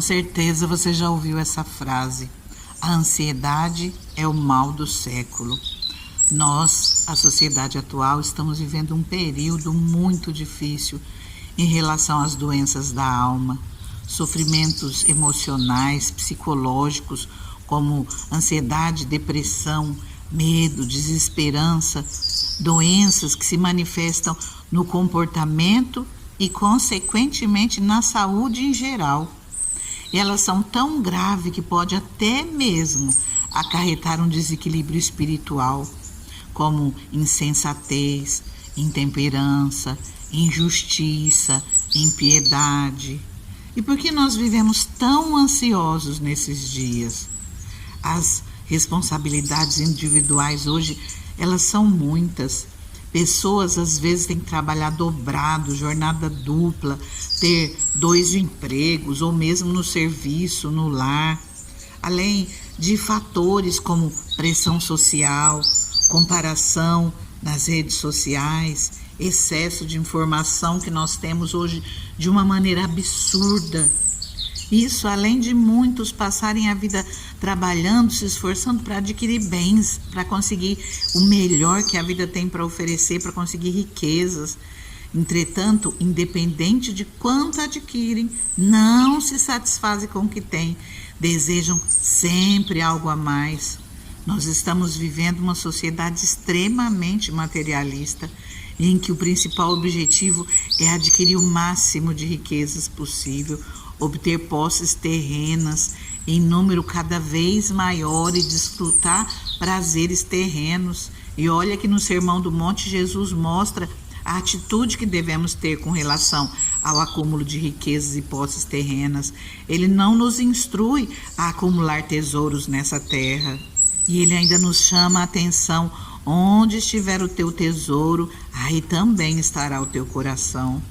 Com certeza você já ouviu essa frase: a ansiedade é o mal do século. Nós, a sociedade atual, estamos vivendo um período muito difícil em relação às doenças da alma, sofrimentos emocionais, psicológicos, como ansiedade, depressão, medo, desesperança, doenças que se manifestam no comportamento e, consequentemente, na saúde em geral. Elas são tão graves que pode até mesmo acarretar um desequilíbrio espiritual, como insensatez, intemperança, injustiça, impiedade. E por que nós vivemos tão ansiosos nesses dias? As responsabilidades individuais hoje, elas são muitas. Pessoas às vezes têm que trabalhar dobrado, jornada dupla, ter 2 empregos ou mesmo no serviço, no lar. Além de fatores como pressão social, comparação nas redes sociais, excesso de informação que nós temos hoje de uma maneira absurda. Isso além de muitos passarem a vida trabalhando, se esforçando para adquirir bens, para conseguir o melhor que a vida tem para oferecer, para conseguir riquezas. Entretanto, independente de quanto adquirem, não se satisfazem com o que têm, desejam sempre algo a mais. Nós estamos vivendo uma sociedade extremamente materialista, em que o principal objetivo é adquirir o máximo de riquezas possível, obter posses terrenas em número cada vez maior e desfrutar prazeres terrenos. E olha que no Sermão do Monte Jesus mostra a atitude que devemos ter com relação ao acúmulo de riquezas e posses terrenas. Ele não nos instrui a acumular tesouros nessa terra. E ele ainda nos chama a atenção: onde estiver o teu tesouro, aí também estará o teu coração.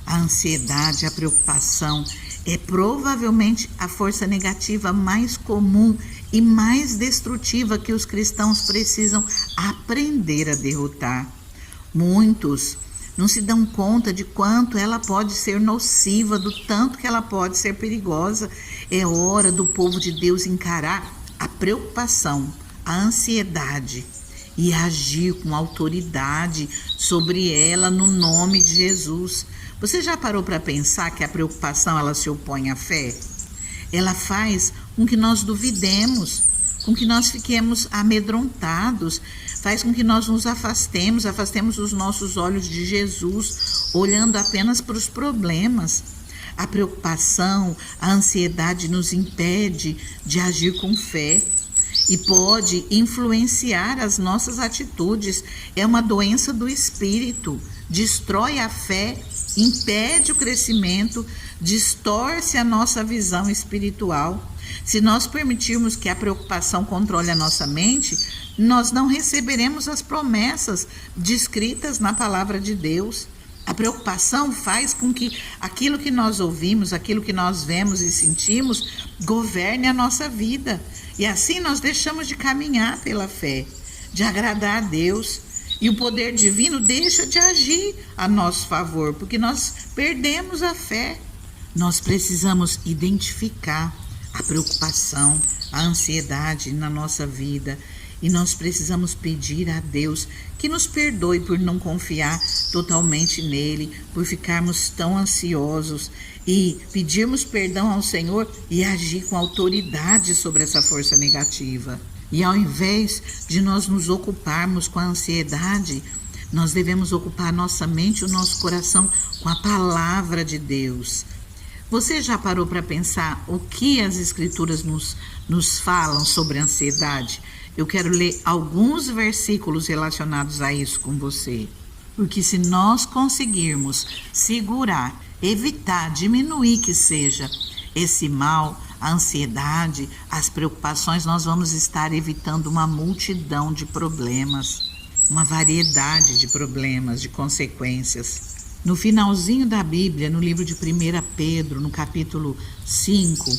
A ansiedade, a preocupação é provavelmente a força negativa mais comum e mais destrutiva que os cristãos precisam aprender a derrotar. Muitos não se dão conta de quanto ela pode ser nociva, do tanto que ela pode ser perigosa. É hora do povo de Deus encarar a preocupação, a ansiedade e agir com autoridade sobre ela no nome de Jesus. Você já parou para pensar que a preocupação ela se opõe à fé? Ela faz com que nós duvidemos, com que nós fiquemos amedrontados, faz com que nós nos afastemos os nossos olhos de Jesus, olhando apenas para os problemas. A preocupação, a ansiedade nos impede de agir com fé e pode influenciar as nossas atitudes. É uma doença do espírito, destrói a fé, impede o crescimento, distorce a nossa visão espiritual. Se nós permitirmos que a preocupação controle a nossa mente, nós não receberemos as promessas descritas na palavra de Deus. A preocupação faz com que aquilo que nós ouvimos, aquilo que nós vemos e sentimos, governe a nossa vida. E assim nós deixamos de caminhar pela fé, de agradar a Deus. E o poder divino deixa de agir a nosso favor, porque nós perdemos a fé. Nós precisamos identificar a preocupação, a ansiedade na nossa vida. E nós precisamos pedir a Deus que nos perdoe por não confiar totalmente nele, por ficarmos tão ansiosos, e pedirmos perdão ao Senhor e agir com autoridade sobre essa força negativa. E ao invés de nós nos ocuparmos com a ansiedade, nós devemos ocupar nossa mente e o nosso coração com a palavra de Deus. Você já parou para pensar o que as Escrituras nos falam sobre a ansiedade? Eu quero ler alguns versículos relacionados a isso com você. Porque se nós conseguirmos segurar, evitar, diminuir que seja esse mal, a ansiedade, as preocupações, nós vamos estar evitando uma multidão de problemas, uma variedade de problemas, de consequências. No finalzinho da Bíblia, no livro de 1 Pedro, no capítulo 5,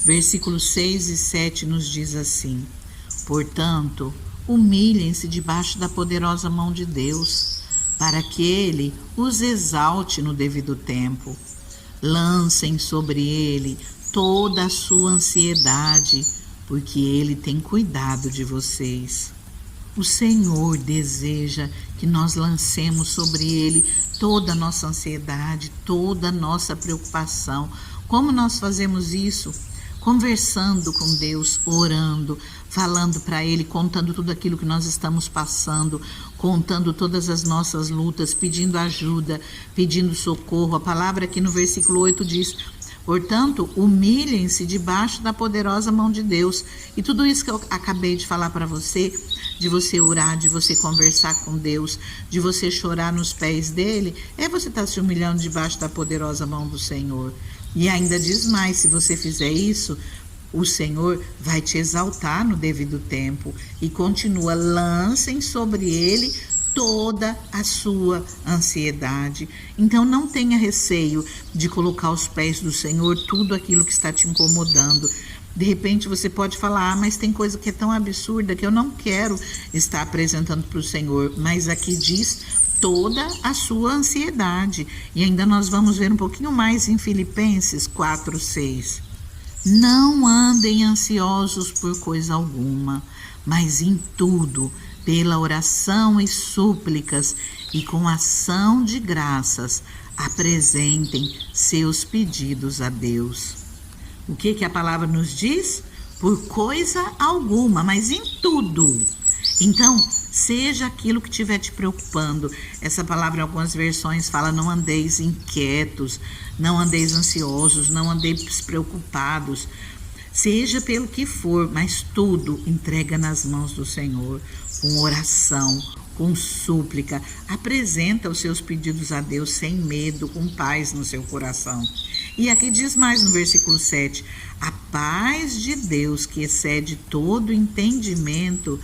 versículos 6 e 7, nos diz assim: portanto, humilhem-se debaixo da poderosa mão de Deus, para que Ele os exalte no devido tempo. Lancem sobre Ele toda a sua ansiedade, porque Ele tem cuidado de vocês. O Senhor deseja que nós lancemos sobre Ele toda a nossa ansiedade, toda a nossa preocupação. Como nós fazemos isso? Conversando com Deus, orando, falando para Ele, contando tudo aquilo que nós estamos passando, contando todas as nossas lutas, pedindo ajuda, pedindo socorro. A palavra aqui no versículo 8 diz: portanto, humilhem-se debaixo da poderosa mão de Deus. E tudo isso que eu acabei de falar para você, de você orar, de você conversar com Deus, de você chorar nos pés dele, é você estar se humilhando debaixo da poderosa mão do Senhor. E ainda diz mais, se você fizer isso, o Senhor vai te exaltar no devido tempo. E continua, lancem sobre ele toda a sua ansiedade. Então não tenha receio de colocar aos pés do Senhor tudo aquilo que está te incomodando. De repente você pode falar, mas tem coisa que é tão absurda que eu não quero estar apresentando para o Senhor. Mas aqui diz toda a sua ansiedade. E ainda nós vamos ver um pouquinho mais em Filipenses 4:6. Não andem ansiosos por coisa alguma, mas em tudo, pela oração e súplicas e com ação de graças, apresentem seus pedidos a Deus. O que a palavra nos diz? Por coisa alguma, mas em tudo. Então, seja aquilo que estiver te preocupando. Essa palavra em algumas versões fala: não andeis inquietos, não andeis ansiosos, não andeis preocupados. Seja pelo que for, mas tudo entrega nas mãos do Senhor, com oração, com súplica. Apresenta os seus pedidos a Deus sem medo, com paz no seu coração. E aqui diz mais no versículo 7, a paz de Deus, que excede todo entendimento,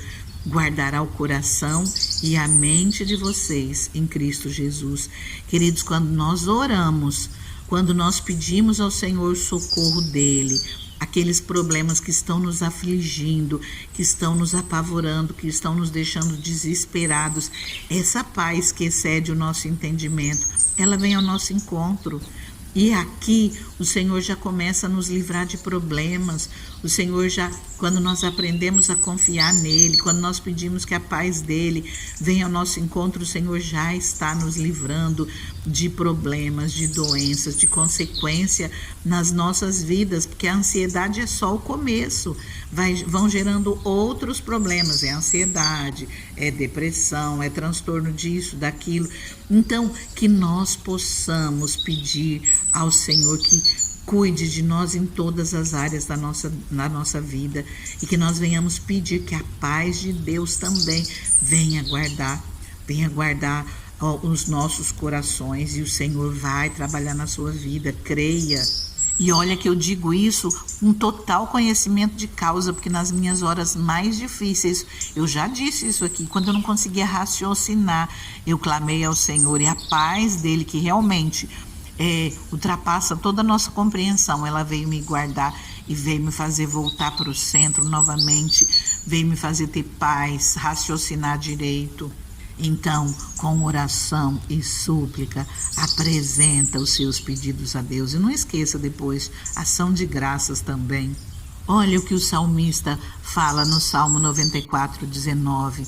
guardará o coração e a mente de vocês em Cristo Jesus. Queridos, quando nós oramos, quando nós pedimos ao Senhor o socorro dele, aqueles problemas que estão nos afligindo, que estão nos apavorando, que estão nos deixando desesperados, essa paz que excede o nosso entendimento, ela vem ao nosso encontro. E aqui o Senhor já começa a nos livrar de problemas. O Senhor já, quando nós aprendemos a confiar nele, quando nós pedimos que a paz dele venha ao nosso encontro, o Senhor já está nos livrando de problemas, de doenças, de consequência nas nossas vidas, porque a ansiedade é só o começo. Vão gerando outros problemas, é ansiedade, é depressão, é transtorno disso, daquilo. Então, que nós possamos pedir ao Senhor que cuide de nós em todas as áreas da nossa vida, e que nós venhamos pedir que a paz de Deus também venha guardar os nossos corações, e o Senhor vai trabalhar na sua vida, creia. E olha que eu digo isso com total conhecimento de causa, porque nas minhas horas mais difíceis, eu já disse isso aqui, quando eu não conseguia raciocinar, eu clamei ao Senhor, e a paz dele, que realmente ultrapassa toda a nossa compreensão, ela veio me guardar e veio me fazer voltar para o centro novamente, veio me fazer ter paz, raciocinar direito. Então, com oração e súplica, apresenta os seus pedidos a Deus. E não esqueça depois, ação de graças também. Olha o que o salmista fala no Salmo 94:19.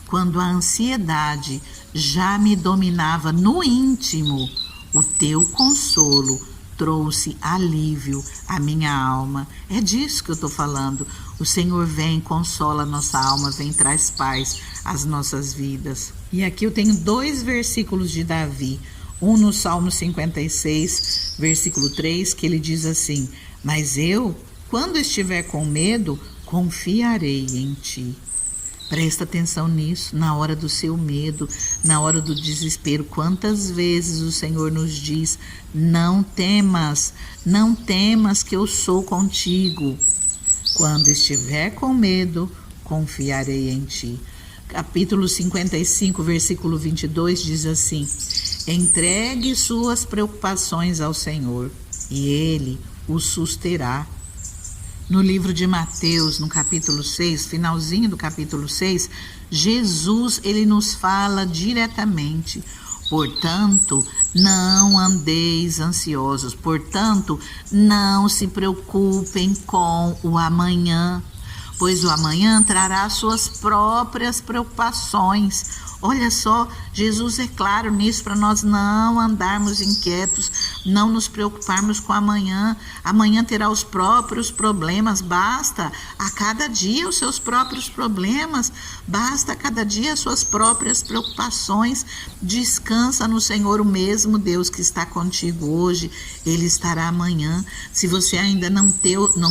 Quando a ansiedade já me dominava no íntimo, o teu consolo trouxe alívio à minha alma. É disso que eu estou falando. O Senhor vem, consola a nossa alma, vem, traz paz às nossas vidas. E aqui eu tenho 2 versículos de Davi. Um no Salmo 56, versículo 3, que ele diz assim: mas eu, quando estiver com medo, confiarei em ti. Presta atenção nisso, na hora do seu medo, na hora do desespero. Quantas vezes o Senhor nos diz: não temas que eu sou contigo. Quando estiver com medo, confiarei em ti. Capítulo 55, versículo 22 diz assim: entregue suas preocupações ao Senhor e Ele o susterá. No livro de Mateus, no capítulo 6, finalzinho do capítulo 6, Jesus, ele nos fala diretamente: portanto, Não andeis ansiosos, portanto, não se preocupem com o amanhã, pois o amanhã trará suas próprias preocupações. Olha só, Jesus é claro nisso, para nós não andarmos inquietos, não nos preocuparmos com amanhã. Amanhã terá os próprios problemas, basta a cada dia os seus próprios problemas, basta a cada dia as suas próprias preocupações. Descansa no Senhor, o mesmo Deus que está contigo hoje, Ele estará amanhã. Se você ainda não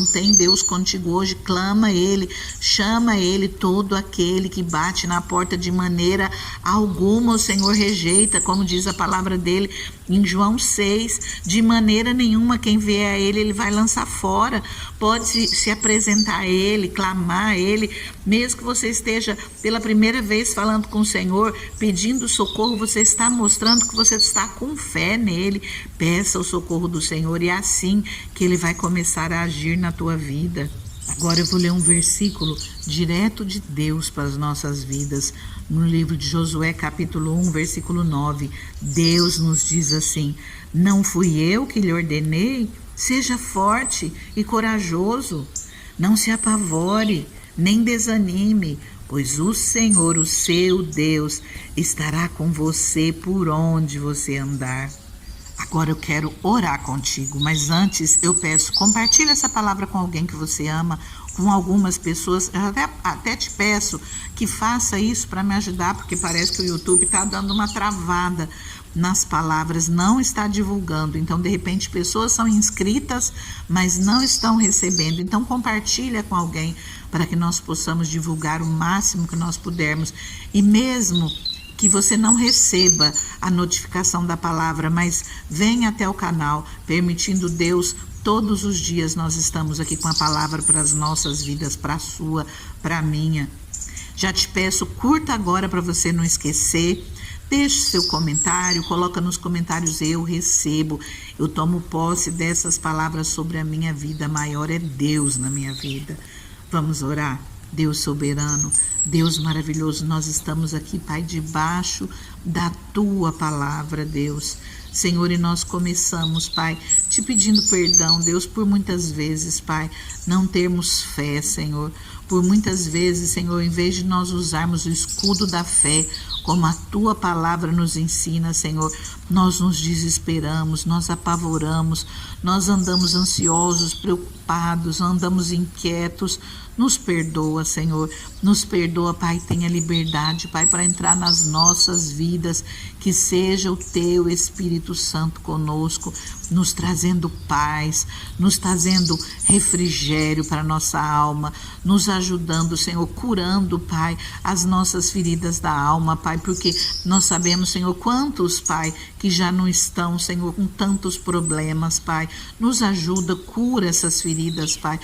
tem Deus contigo hoje, clama Ele, chama Ele. Todo aquele que bate na porta de maneira alguma o Senhor rejeita, como diz a palavra dele em João 6, de maneira nenhuma quem vier a ele, ele vai lançar fora. Pode se apresentar a ele, clamar a ele, mesmo que você esteja pela primeira vez falando com o Senhor, pedindo socorro, você está mostrando que você está com fé nele. Peça o socorro do Senhor e é assim que ele vai começar a agir na tua vida. Agora eu vou ler um versículo direto de Deus para as nossas vidas. No livro de Josué, capítulo 1, versículo 9. Deus nos diz assim: não fui eu que lhe ordenei? Seja forte e corajoso. Não se apavore, nem desanime, pois o Senhor, o seu Deus, estará com você por onde você andar. Agora eu quero orar contigo, mas antes eu peço, compartilhe essa palavra com alguém que você ama, com algumas pessoas. Eu até te peço que faça isso para me ajudar, porque parece que o YouTube está dando uma travada nas palavras, não está divulgando. Então, de repente, pessoas são inscritas, mas não estão recebendo. Então, compartilha com alguém para que nós possamos divulgar o máximo que nós pudermos. E mesmo que você não receba a notificação da palavra, mas venha até o canal, permitindo Deus, todos os dias nós estamos aqui com a palavra para as nossas vidas, para a sua, para a minha. Já te peço, curta agora para você não esquecer, deixe seu comentário, coloca nos comentários: eu recebo, eu tomo posse dessas palavras sobre a minha vida, maior é Deus na minha vida. Vamos orar? Deus soberano, Deus maravilhoso, nós estamos aqui, Pai, debaixo da Tua palavra, Deus. Senhor, e nós começamos, Pai, te pedindo perdão, Deus, por muitas vezes, Pai, não termos fé, Senhor. Por muitas vezes, Senhor, em vez de nós usarmos o escudo da fé, como a Tua palavra nos ensina, Senhor, nós nos desesperamos, nós apavoramos, nós andamos ansiosos, preocupados, andamos inquietos. Nos perdoa, Senhor, nos perdoa, Pai, tenha liberdade, Pai, para entrar nas nossas vidas, que seja o Teu Espírito Santo conosco, nos trazendo paz, nos trazendo refrigério para a nossa alma, nos ajudando, Senhor, curando, Pai, as nossas feridas da alma, Pai, porque nós sabemos, Senhor, quantos, Pai, que já não estão, Senhor, com tantos problemas, Pai, nos ajuda, cura essas feridas, Pai.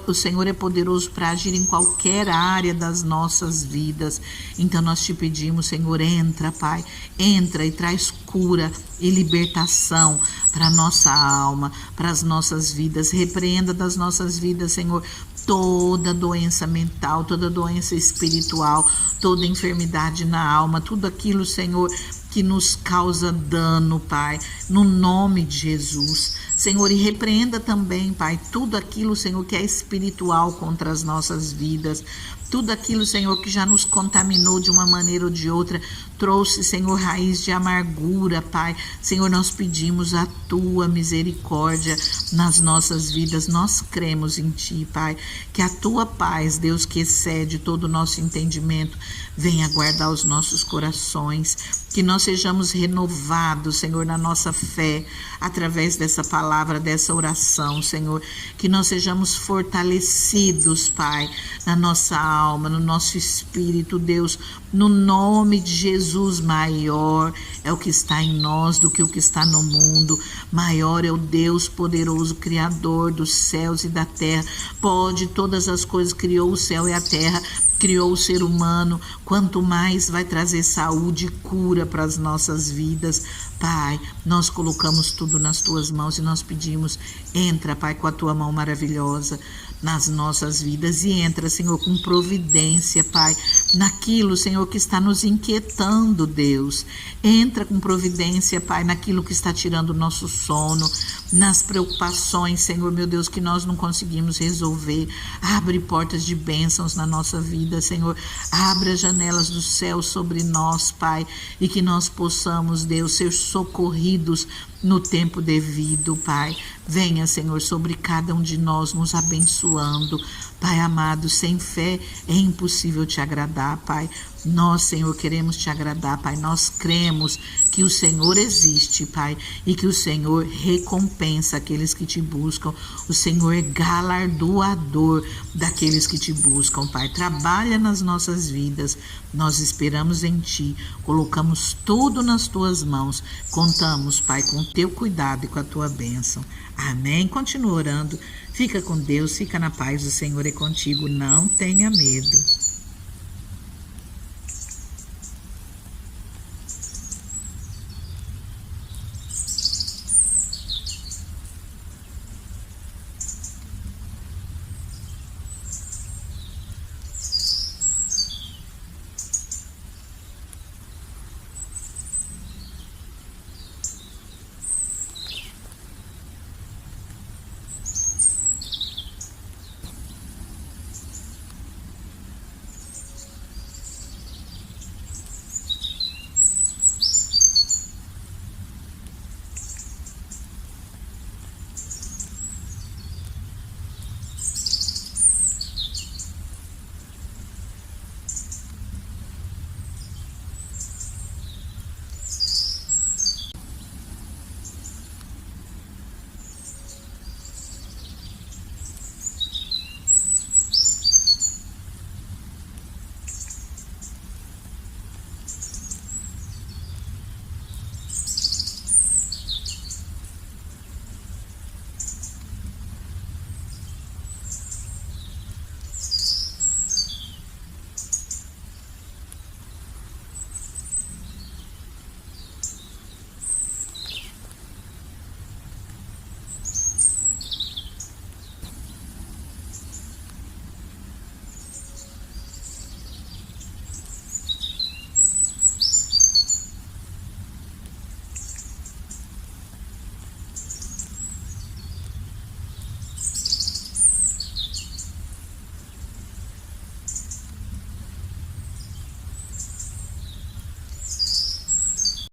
O Senhor é poderoso para agir em qualquer área das nossas vidas. Então nós te pedimos, Senhor, entra, Pai, entra e traz cura e libertação para a nossa alma, para as nossas vidas. Repreenda das nossas vidas, Senhor, toda doença mental, toda doença espiritual, toda enfermidade na alma, tudo aquilo, Senhor, que nos causa dano, Pai, no nome de Jesus. Senhor, e repreenda também, Pai, tudo aquilo, Senhor, que é espiritual contra as nossas vidas, tudo aquilo, Senhor, que já nos contaminou de uma maneira ou de outra, trouxe, Senhor, raiz de amargura, Pai. Senhor, nós pedimos a Tua misericórdia nas nossas vidas, nós cremos em Ti, Pai, que a Tua paz, Deus, que excede todo o nosso entendimento, venha guardar os nossos corações, que nós sejamos renovados, Senhor, na nossa fé, através dessa palavra, dessa oração, Senhor, que nós sejamos fortalecidos, Pai, na nossa alma, no nosso espírito, Deus, no nome de Jesus. Maior é o que está em nós do que o que está no mundo, maior é o Deus poderoso, Criador dos céus e da terra, pode todas as coisas, criou o céu e a terra, criou o ser humano, quanto mais vai trazer saúde e cura para as nossas vidas. Pai, nós colocamos tudo nas Tuas mãos e nós pedimos, entra, Pai, com a Tua mão maravilhosa, nas nossas vidas e entra, Senhor, com providência, Pai, naquilo, Senhor, que está nos inquietando, Deus. Entra com providência, Pai, naquilo que está tirando o nosso sono, nas preocupações, Senhor, meu Deus, que nós não conseguimos resolver. Abre portas de bênçãos na nossa vida, Senhor. Abre as janelas do céu sobre nós, Pai, e que nós possamos, Deus, ser socorridos no tempo devido, Pai. Venha, Senhor, sobre cada um de nós, nos abençoando. Pai amado, sem fé é impossível te agradar, Pai. Nós, Senhor, queremos te agradar, Pai. Nós cremos que o Senhor existe, Pai, e que o Senhor recompensa aqueles que te buscam. O Senhor é galardoador daqueles que te buscam, Pai. Trabalha nas nossas vidas. Nós esperamos em Ti. Colocamos tudo nas Tuas mãos. Contamos, Pai, com o Teu cuidado e com a Tua bênção. Amém. Continua orando. Fica com Deus, fica na paz. O Senhor é contigo. Não tenha medo.